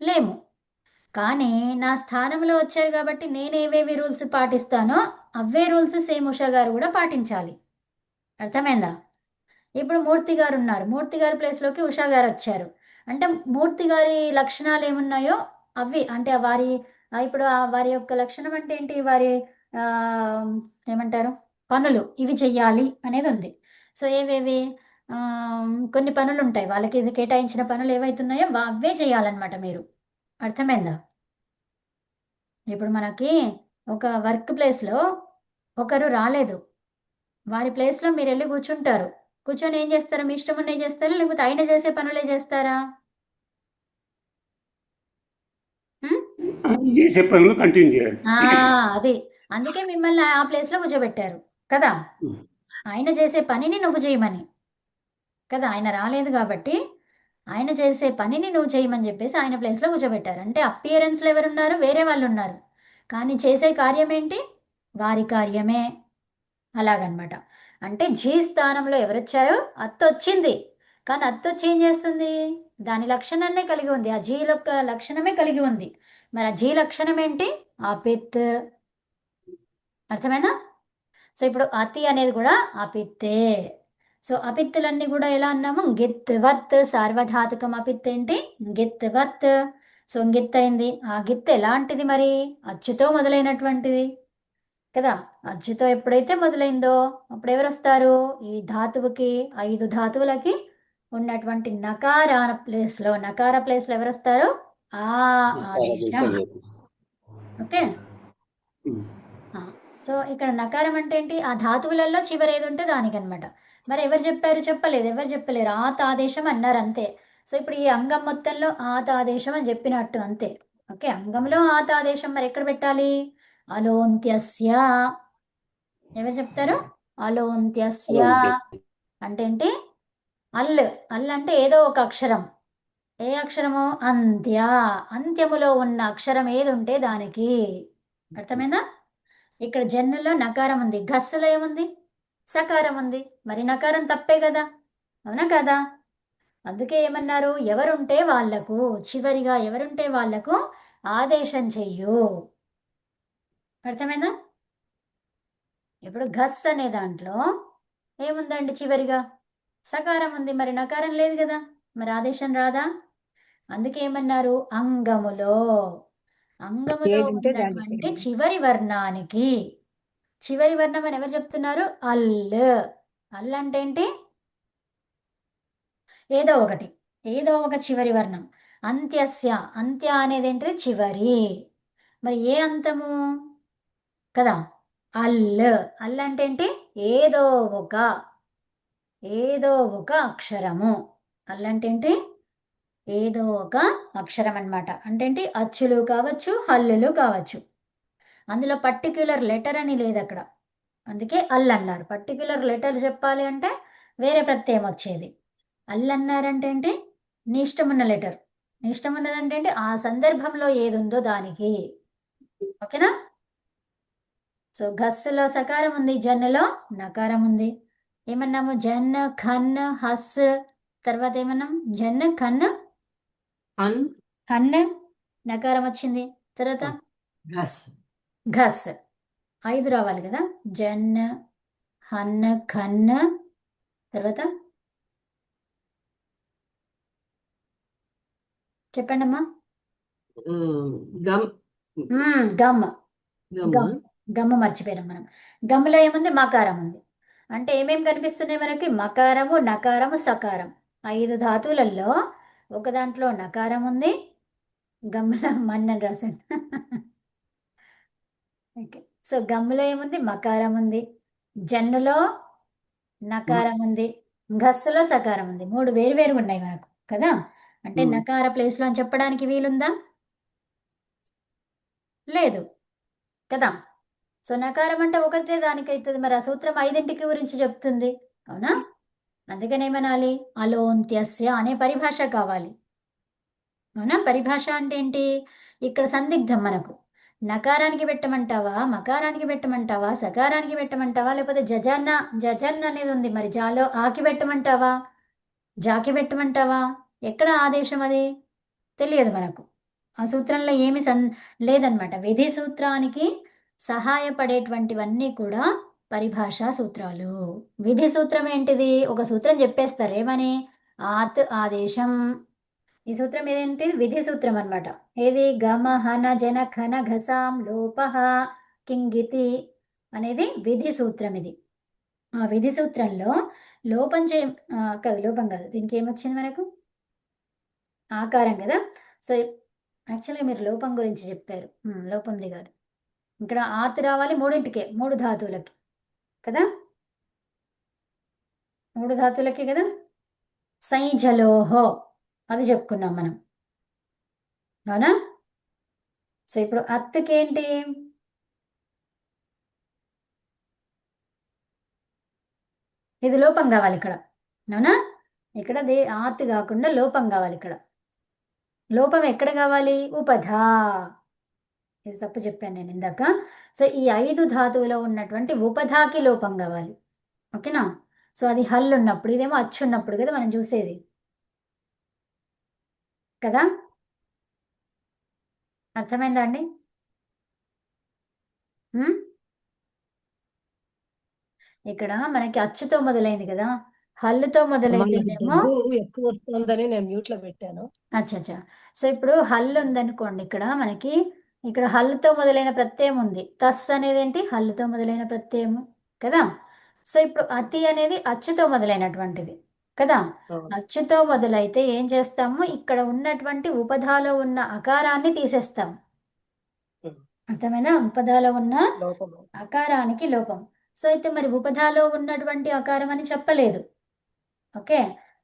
లేము. కానీ నా స్థానంలో వచ్చారు కాబట్టి నేను ఏవేవి రూల్స్ పాటిస్తానో అవే రూల్స్ సేమ్ ఉషా గారు కూడా పాటించాలి. అర్థమైందా? ఇప్పుడు మూర్తి గారు ఉన్నారు, మూర్తి గారి ప్లేస్లోకి ఉషా గారు వచ్చారు అంటే మూర్తి గారి లక్షణాలు ఏమున్నాయో అవి, అంటే వారి ఇప్పుడు వారి యొక్క లక్షణం అంటే ఏంటి, వారి ఏమంటారు, పనులు ఇవి చెయ్యాలి అనేది ఉంది. సో ఏవేవి, కొన్ని పనులు ఉంటాయి వాళ్ళకి, ఇది కేటాయించిన పనులు ఏవైతున్నాయో అవే చేయాలన్నమాట మీరు. అర్థమైందా? ఇప్పుడు మనకి ఒక వర్క్ ప్లేస్లో ఒకరు రాలేదు, వారి ప్లేస్లో మీరు వెళ్ళి కూర్చుంటారు. కూర్చొని ఏం చేస్తారా, మీ ఇష్టం ఉన్నవి చేస్తారా, లేకపోతే ఆయన చేసే పనులే చేస్తారా? చేసే పనులు కంటిన్యూ చేయాలి. అది అందుకే మిమ్మల్ని ఆ ప్లేస్లో కూర్చోబెట్టారు కదా, ఆయన చేసే పనిని నువ్వు చేయమని కదా. ఆయన రాలేదు కాబట్టి ఆయన చేసే పనిని నువ్వు చేయమని చెప్పేసి ఆయన ప్లేస్లో కూర్చోబెట్టారు. అంటే అపియరెన్స్లో ఎవరున్నారు, వేరే వాళ్ళు ఉన్నారు, కానీ చేసే కార్యం ఏంటి, వారి కార్యమే. అలాగనమాట. అంటే జీ స్థానంలో ఎవరొచ్చారో అత్త వచ్చింది, కానీ అత్త వచ్చి ఏం చేస్తుంది, దాని లక్షణాన్నే కలిగి ఉంది, ఆ జీ యొక్క లక్షణమే కలిగి ఉంది. మరి ఆ జీ లక్షణం ఏంటి, అపిత్. అర్థమైనా? సో ఇప్పుడు అతి అనేది కూడా అపిత్తే. సో అపిత్తులన్నీ కూడా ఎలా అన్నాము, గిత్ వత్. సార్వధాతుకం అపిత్ ఏంటి, గిత్ వత్. సో గిత్ అయింది. ఆ గిత్ ఎలాంటిది మరి, అచ్చుతో మొదలైనటువంటిది కదా. అచ్చుతో ఎప్పుడైతే మొదలైందో అప్పుడు ఎవరు వస్తారు, ఈ ధాతువుకి 5 ధాతువులకి ఉన్నటువంటి నకార ప్లేస్లో ఎవరు వస్తారు, ఆ ఆదేశం. ఓకే. ఉమ్. సో ఇక్కడ నకారం అంటే ఏంటి? ఆ ధాతువులలో చివరి ఏది ఉంటే దానికనమాట. మరి ఎవరు చెప్పారు? చెప్పలేదు. ఎవరు చెప్పలేరు. ఆత్ ఆదేశం అన్నారు అంతే. సో ఇప్పుడు ఈ అంగం మొత్తంలో ఆత్ ఆదేశం అని చెప్పినట్టు అంతే. ఓకే. అంగంలో ఆత్ ఆదేశం మరి ఎక్కడ పెట్టాలి? అలోంత్యస్య. ఎవరు చెప్తారు? అలోంత్యస్య అంటే ఏంటి? అల్. అల్ అంటే ఏదో ఒక అక్షరం. ఏ అక్షరము? అంత్య. అంత్యములో ఉన్న అక్షరం ఏది ఉంటే దానికి. అర్థమైందా? ఇక్కడ జన్నులో నకారం ఉంది. ఘస్సులో ఏముంది? సకారం ఉంది. మరి నకారం తప్పే కదా, అవునా కదా? అందుకే ఏమన్నారు? ఎవరుంటే వాళ్లకు, చివరిగా ఎవరుంటే వాళ్లకు ఆదేశం చెయ్యు. అర్థమైందా? ఇప్పుడు ఘస్ అనే దాంట్లో ఏముందండి చివరిగా? సకారం ఉంది. మరి నకారం లేదు కదా, మరి ఆదేశం రాదా? అందుకే ఏమన్నారు? అంగములో. అంగములో ఏది ఉంటే దానికి. ఉన్నటువంటి చివరి వర్ణానికి. చివరి వర్ణం అని ఎవరు చెప్తున్నారు? అల్. అల్ అంటే ఏంటి? ఏదో ఒకటి, ఏదో ఒక చివరి వర్ణం. అంత్యస్య. అంత్య అనేది ఏంటిది? చివరి. మరి ఏ అంతము కదా? అల్. అల్ అంటే ఏంటి? ఏదో ఒక, ఏదో ఒక అక్షరము. అల్ అంటే ఏంటి? ఏదో ఒక అక్షరం అన్నమాట. అంటే ఏంటి? అచ్చులు కావచ్చు, హల్లులు కావచ్చు. అందులో పర్టిక్యులర్ లెటర్ అని లేదు అక్కడ. అందుకే అల్ అన్నారు. పర్టిక్యులర్ లెటర్ చెప్పాలి అంటే వేరే ప్రత్యయం వచ్చేది. అల్ అన్నారంటే ఏంటి? నీ ఇష్టం ఉన్న లెటర్. నీ ఇష్టం ఉన్నదంటే ఏంటి? ఆ సందర్భంలో ఏది ఉందో దానికి. ఓకేనా? సో ఘస్సులో సకారం ఉంది, జన్నులో నకారం ఉంది. ఏమన్నాము? జన్, ఖన్, హస్. తర్వాత ఏమన్నాం? జన్, ఖన్, అన్ హన్. నకారం వచ్చింది. తర్వాత ఘస్. ఘస్. 5 రావాలి కదా. జన్, హన్, ఖన్. తర్వాత చెప్పండి అమ్మా. గమ్ గమ్. గమ్ గమ్. గమ్ము మర్చిపోయినాం మనం. గమ్ములో ఏముంది? మకారం ఉంది. అంటే ఏమేమి కనిపిస్తున్నాయి మనకి? మకారము, నకారము, సకారం. 5 ధాతువులలో ఒక దాంట్లో నకారం ఉంది. గమ్ములో మన్నని రాశాను. ఓకే. సో గమ్ములో ఏముంది? మకారం ఉంది. జన్నులో నకారం ఉంది. ఘస్సులో సకారం ఉంది. 3 వేరు ఉన్నాయి మనకు కదా. అంటే నకార ప్లేస్లో అని చెప్పడానికి వీలుందా? లేదు కదా. సో నకారం అంటే ఒకటే దానికి అవుతుంది. మరి ఆ సూత్రం 5 గురించి చెప్తుంది, అవునా? అందుకని ఏమనాలి? అలోంత్యస్య అనే పరిభాష కావాలి, అవునా? పరిభాష అంటే ఏంటి? ఇక్కడ సందిగ్ధం మనకు. నకారానికి పెట్టమంటావా, మకారానికి పెట్టమంటావా, సకారానికి పెట్టమంటావా, లేకపోతే జజన్ అనేది ఉంది, మరి జాలో ఆకి పెట్టమంటావా, జాకి పెట్టమంటావా? ఎక్కడ ఆదేశం అది తెలియదు మనకు. ఆ సూత్రంలో ఏమి లేదనమాట. విధి సూత్రానికి సహాయపడేటువంటివన్నీ కూడా పరిభాషా సూత్రాలు. విధి సూత్రం ఏంటిది? ఒక సూత్రం చెప్పేస్తారు. ఏమని? ఆత్ ఆదేశం. ఈ సూత్రం ఏదేంటి? విధి సూత్రం అన్నమాట. ఏది? గమ, హన, జన, ఖన, ఘసాం, లోపహ, కింగితి అనేది విధి సూత్రం. ఇది ఆ విధి సూత్రంలో లోపం కాదు, లోపం కాదు, దీనికి ఏమొచ్చింది మనకు? ఆకారం కదా. సో యాక్చువల్గా మీరు లోపం గురించి చెప్పారు. లోపంది కాదు. ఇక్కడ ఆత్ రావాలి 3కే, 3 ధాతువులకి కదా. 3 ధాతువులకి కదా. సైజలోహో అది చెప్పుకున్నాం మనం, అవునా? సో ఇప్పుడు అత్తుకి ఏంటి? ఇది లోపం కావాలి ఇక్కడ, అవునా? ఇక్కడ ఆత్ కాకుండా లోపం కావాలి ఇక్కడ. లోపం ఎక్కడ కావాలి? ఉపధా. ఇది తప్పు చెప్పాను నేను ఇందాక. సో ఈ 5 ధాతువులో ఉన్నటువంటి ఉపధాకి లోపం కావాలి, ఓకేనా? సో అది హల్ ఉన్నప్పుడు, ఇదేమో అచ్చు ఉన్నప్పుడు కదా మనం చూసేది కదా. అర్థమైందా అండి? ఇక్కడ మనకి అచ్చుతో మొదలైంది కదా, హల్లుతో మొదలైతేనేమో దగ్గు ఎక్కువ వస్తుందని నేను మ్యూట్ లో పెట్టాను. అచ్చా. సో ఇప్పుడు హల్లు ఉందనుకోండి, ఇక్కడ మనకి ఇక్కడ హల్లుతో మొదలైన ప్రత్యయం ఉంది. తస్ అనేది ఏంటి? హల్లుతో మొదలైన ప్రత్యయము కదా. సో ఇప్పుడు అతి అనేది అచ్చుతో మొదలైనటువంటిది కదా. అవును. అచ్చుతో మొదలైతే ఏం చేస్తాము, ఇక్కడ ఉన్నటువంటి ఉపధాలో ఉన్న అకారాన్ని తీసేస్తాం. ఉమ్. అర్థమైనా? ఉపధాలో ఉన్న లోపము. అకారానికి లోపం. సో అయితే మరి ఉపధాలో ఉన్నటువంటి అకారం అని చెప్పలేదు. ఓకే,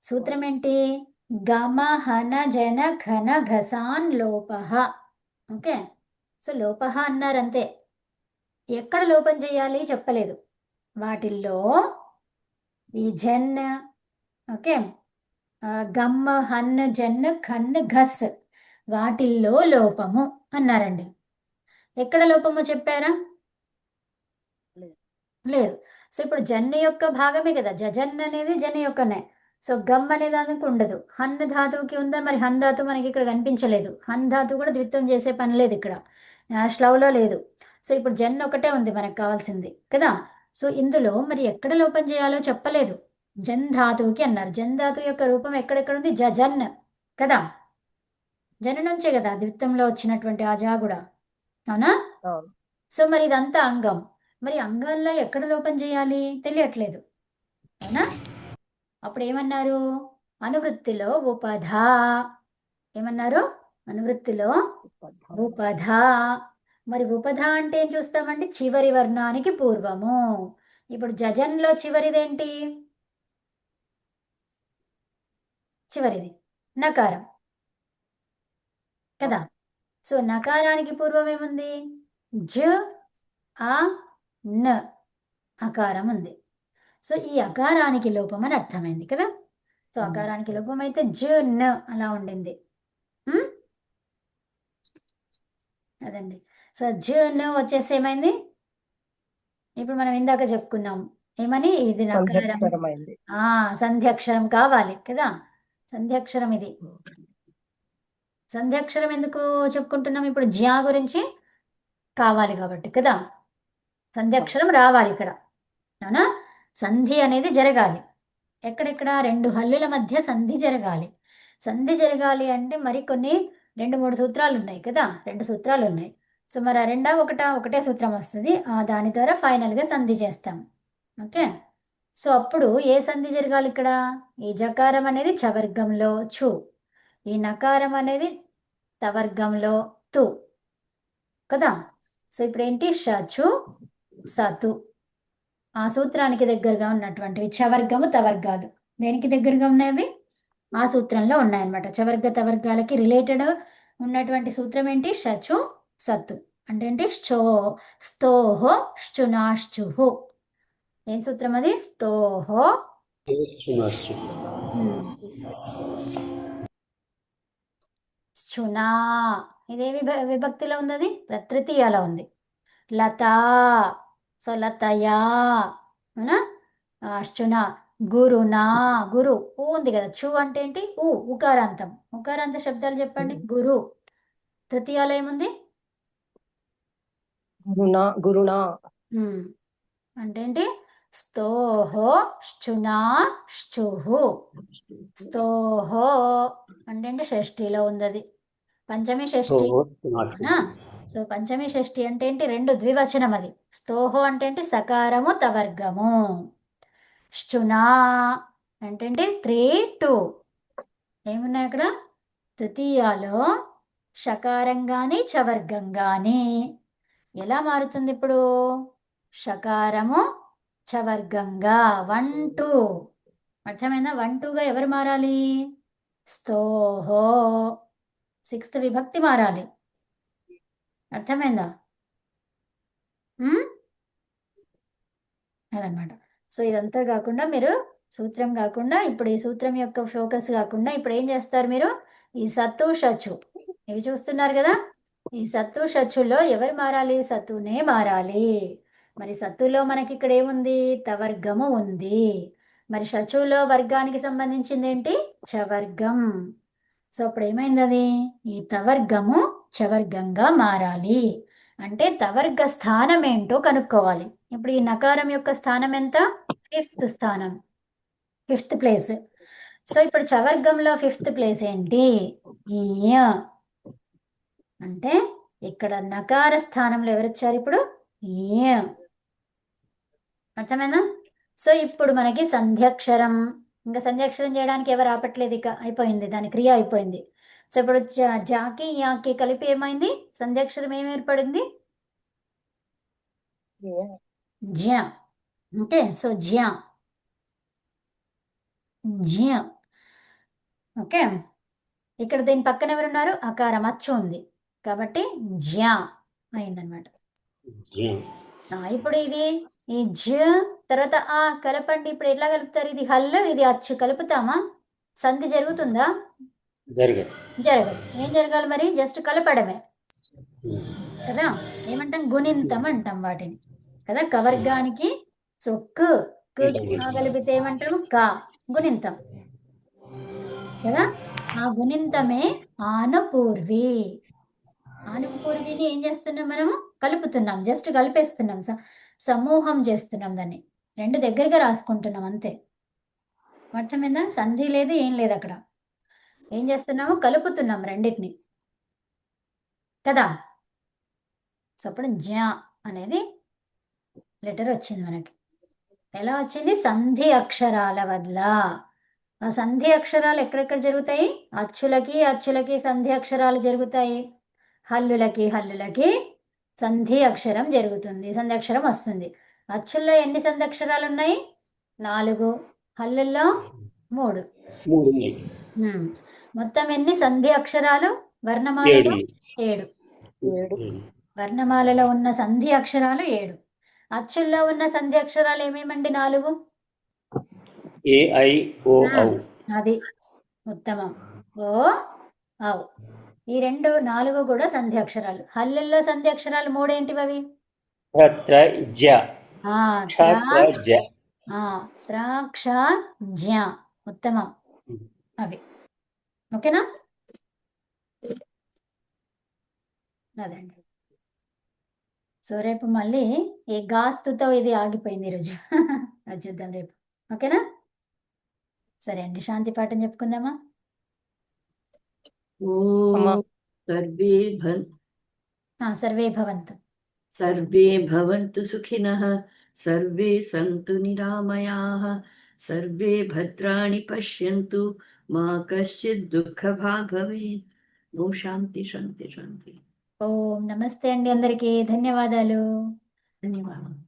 సూత్రం ఏంటి? గమ హన జన ఘన ఘసాన్ లోపః. ఓకే, సో లోపః అన్నారు అంతే. ఎక్కడ లోపం చేయాలి చెప్పలేదు. వాటిల్లో ఈ జన్, ఓకే, గమ్మ హన్ జన్ ఖన్ ఘస్, వాటిల్లో లోపము అన్నారండి. ఎక్కడ లోపము చెప్పారా? లేదు. లేదు. సో ఇప్పుడు జన్ను యొక్క భాగమే కదా, జజన్ అనేది జన్ను యొక్కనే. సో గమ్ అనే దానికి ఉండదు. హన్ ధాతువుకి ఉందా? మరి హన్ ధాతువు మనకి ఇక్కడ కనిపించలేదు. హన్ ధాతువు కూడా ద్విత్వం చేసే పని లేదు ఇక్కడ, శ్లవలో లేదు. సో ఇప్పుడు జన్ ఒకటే ఉంది మనకు కావాల్సింది కదా. సో ఇందులో మరి ఎక్కడ లోపం చేయాలో చెప్పలేదు. జన్ ధాతువుకి అన్నారు. జన్ ధాతువు యొక్క రూపం ఎక్కడెక్కడ ఉంది? జజన్ కదా. జన్ నుంచే కదా ద్విత్వంలో వచ్చినటువంటి ఆ జా కూడా, అవునా? అవును. సో మరి ఇదంతా అంగం. మరి అంగాల్లో ఎక్కడ లోపం చేయాలి తెలియట్లేదు, అవునా? అప్పుడు ఏమన్నారు? అనువృత్తిలో ఉపధ. ఏమన్నారు? అనువృత్తిలో ఉపధ. మరి ఉపధ అంటే ఏం చూస్తామండి? చివరి వర్ణానికి పూర్వము. ఇప్పుడు జజన్లో చివరిదేంటి? చివరిది నకారం కదా. సో నకారానికి పూర్వం ఏముంది? జ ఆ న అకారం ఉంది. సో ఈ అకారానికి లోపం అని అర్థమైంది కదా. సో అకారానికి లోపం అయితే జ న అలా ఉండింది. ఉమ్? అదండి. సో జ న వచ్చేసి ఏమైంది? ఇప్పుడు మనం ఇందాక చెప్పుకున్నాం ఏమని, ఇది నకారం, సంధ్యక్షరమైంది. సంధ్యాక్షరం కావాలి కదా. సంధ్యాక్షరం ఇది. సంధ్యాక్షరం ఎందుకు చెప్పుకుంటున్నాం? ఇప్పుడు జ్యా గురించి కావాలి కాబట్టి కదా. సంధ్యాక్షరం రావాలి ఇక్కడ, అవునా? సంధి అనేది జరగాలి. ఎక్కడెక్కడ? రెండు హల్లుల మధ్య సంధి జరగాలి. సంధి జరగాలి అంటే మరి కొన్ని 2-3 సూత్రాలు ఉన్నాయి కదా. 2 సూత్రాలు ఉన్నాయి. సో మరి ఆ రెండా ఒకటే సూత్రం వస్తుంది. దాని ద్వారా ఫైనల్గా సంధి చేస్తాం. ఓకే, సో అప్పుడు ఏ సంధి జరగాలి ఇక్కడ? ఈ జకారం అనేది చవర్గంలో చు, ఈ నకారం అనేది తవర్గంలో తు కదా. సో ఇప్పుడు ఏంటి? షచు సతు. ఆ సూత్రానికి దగ్గరగా ఉన్నటువంటివి చవర్గము తవర్గాలు. దేనికి దగ్గరగా ఉన్నాయవి? ఆ సూత్రంలో ఉన్నాయన్నమాట. చవర్గ తవర్గాలకి రిలేటెడ్ ఉన్నటువంటి సూత్రం ఏంటి? షచు సత్తు. అంటే ఏంటి? స్తోహో శునాశ్చుహు. ఏం సూత్రం అది? స్తోహో శునా. ఇదే విభక్తిలో ఉంది, అది తృతీయాలో ఉంది. లతా, సో లతయా, అవునా? అశ్చున. గురునా, గురు ఊ ఉంది కదా. చు అంటే ఏంటి? ఉకారాంతం. ఉకారాంత శబ్దాలు చెప్పండి. గురు. తృతీయాలో ఏముంది? గురునా. అంటే ఏంటి? స్తోహో శునా శుహు. స్తోహో అంటే ఏంటి? షష్ఠిలో ఉంది అది, పంచమి షష్ఠి, అవునా? సో పంచమి షష్ఠి అంటే ఏంటి? 2 ద్వివచనం అది. స్తోహో అంటే ఏంటి? సకారము తవర్గము. శునా అంటే ఏంటి? 3, 2 ఏమున్నాయి అక్కడ? తృతీయాలో షకారం గాని చవర్గం గాని ఎలా మారుతుంది ఇప్పుడు? షకారము చవర్గంగా 1, 2. అర్థమైందా? 1, 2గా ఎవరు మారాలి? స్తోహో 6th విభక్తి మారాలి. అర్థమైందా? అదనమాట. సో ఇదంతా కాకుండా మీరు సూత్రం కాకుండా ఇప్పుడు ఈ సూత్రం యొక్క ఫోకస్ కాకుండా ఇప్పుడు ఏం చేస్తారు మీరు? ఈ సత్తు షచు ఇవి చూస్తున్నారు కదా. ఈ సత్తు షచులో ఎవరు మారాలి? సత్తునే మారాలి. మరి సత్తులో మనకి ఇక్కడ ఏముంది? తవర్గము ఉంది. మరి షచులో వర్గానికి సంబంధించింది ఏంటి? చవర్గం. సో అప్పుడు ఏమైంది? అది ఈ తవర్గము చవర్గంగా మారాలి. అంటే తవర్గ స్థానం ఏంటో కనుక్కోవాలి. ఇప్పుడు ఈ నకారం యొక్క స్థానం ఎంత? 5th స్థానం, 5th ప్లేస్. సో ఇప్పుడు చవర్గంలో 5th ప్లేస్ ఏంటి? ఈ అంటే ఇక్కడ నకార స్థానంలో ఎవరు వచ్చారు ఇప్పుడు? అర్థమైందా? సో ఇప్పుడు మనకి సంధ్యాక్షరం ఇంకా సంధ్యాక్షరం చేయడానికి ఎవరు ఆపట్లేదు, ఇక అయిపోయింది, దాని క్రియ అయిపోయింది. సో ఇప్పుడు జాకి యాకి కలిపి ఏమైంది, సంధ్యాక్షరం ఏమి ఏర్పడింది, జ్యా. ఓకే, సో జ్యా జ్యా. ఓకే, ఇక్కడ దీని పక్కన ఎవరున్నారు, అకారం అచ్చు ఉంది కాబట్టి జ్యా అయిందనమాట. ఇప్పుడు ఇది ఈ జ్య తర్వాత ఆ కలపండి. ఇప్పుడు ఎట్లా కలుపుతారు, ఇది హల్లు ఇది అచ్చు కలుపుతామా, సంధి జరుగుతుందా, జరగదు. జరగదు. ఏం జరగాలి మరి, జస్ట్ కలపడమే కదా, ఏమంటాం గుణింతం అంటాం వాటిని కదా, కవర్గానికి. సో కు కలిపితే ఏమంటాము కా, గుణింతం కదా. ఆ గుణింతమే ఆనుపూర్వి. ఆనుపూర్విని ఏం చేస్తున్నాం మనము, కలుపుతున్నాం, జస్ట్ కలిపేస్తున్నాం, సమూహం చేస్తున్నాం, దాన్ని రెండు దగ్గరగా రాసుకుంటున్నాం అంతే. మొత్తం మీద సంధి లేదు ఏం లేదు, అక్కడ ఏం చేస్తున్నాము, కలుపుతున్నాం రెండింటిని కదా. సో అప్పుడు జ్యా అనేది లెటర్ వచ్చింది మనకి. ఎలా వచ్చింది, సంధి అక్షరాల వల్ల. ఆ సంధి అక్షరాలు ఎక్కడెక్కడ జరుగుతాయి, అచ్చులకి అచ్చులకి సంధి అక్షరాలు జరుగుతాయి, హల్లులకి సంధి అక్షరం జరుగుతుంది, సంధి అక్షరం వస్తుంది. అచ్చుల్లో ఎన్ని సంధి అక్షరాలు ఉన్నాయి, 4, హల్లుల్లో 3. మొత్తం ఎన్ని సంధి అక్షరాలు వర్ణమాలలో, 7. వర్ణమాలలో ఉన్న సంధి అక్షరాలు 7. అచ్చుల్లో ఉన్న సంధి అక్షరాలు ఏమేమండి, 4. ఏ ఐ ఓ ఔ. అది ఉత్తమం, ఓ ఔ. ఈ 4 కూడా సంధి అక్షరాలు. హల్లుల్లో సంధి అక్షరాలు 3 ఏంటివి అవి, త్రాక్ష జ్య, ఉత్తమం అవి. ఓకేనా, అదండి. సో రేపు మళ్ళీ ఈ గాస్తుతో ఇది ఆగిపోయింది ఈరోజు అది చూద్దాం రేపు. ఓకేనా, సరే అండి, శాంతి పాఠం చెప్పుకుందామా. ఓం సర్వే భవంతు. సర్వే భవంతు సుఖినః, సర్వే సంతు నిరామయాః, సర్వే భద్రాణి పశ్యంతు, మా కశ్చిత్ దుఃఖభాగ్ భవేత్. ఓం శాంతి శాంతి శాంతి. ఓం నమస్తే అండి అందరికీ, ధన్యవాదాలు. ధన్యవాదాలు.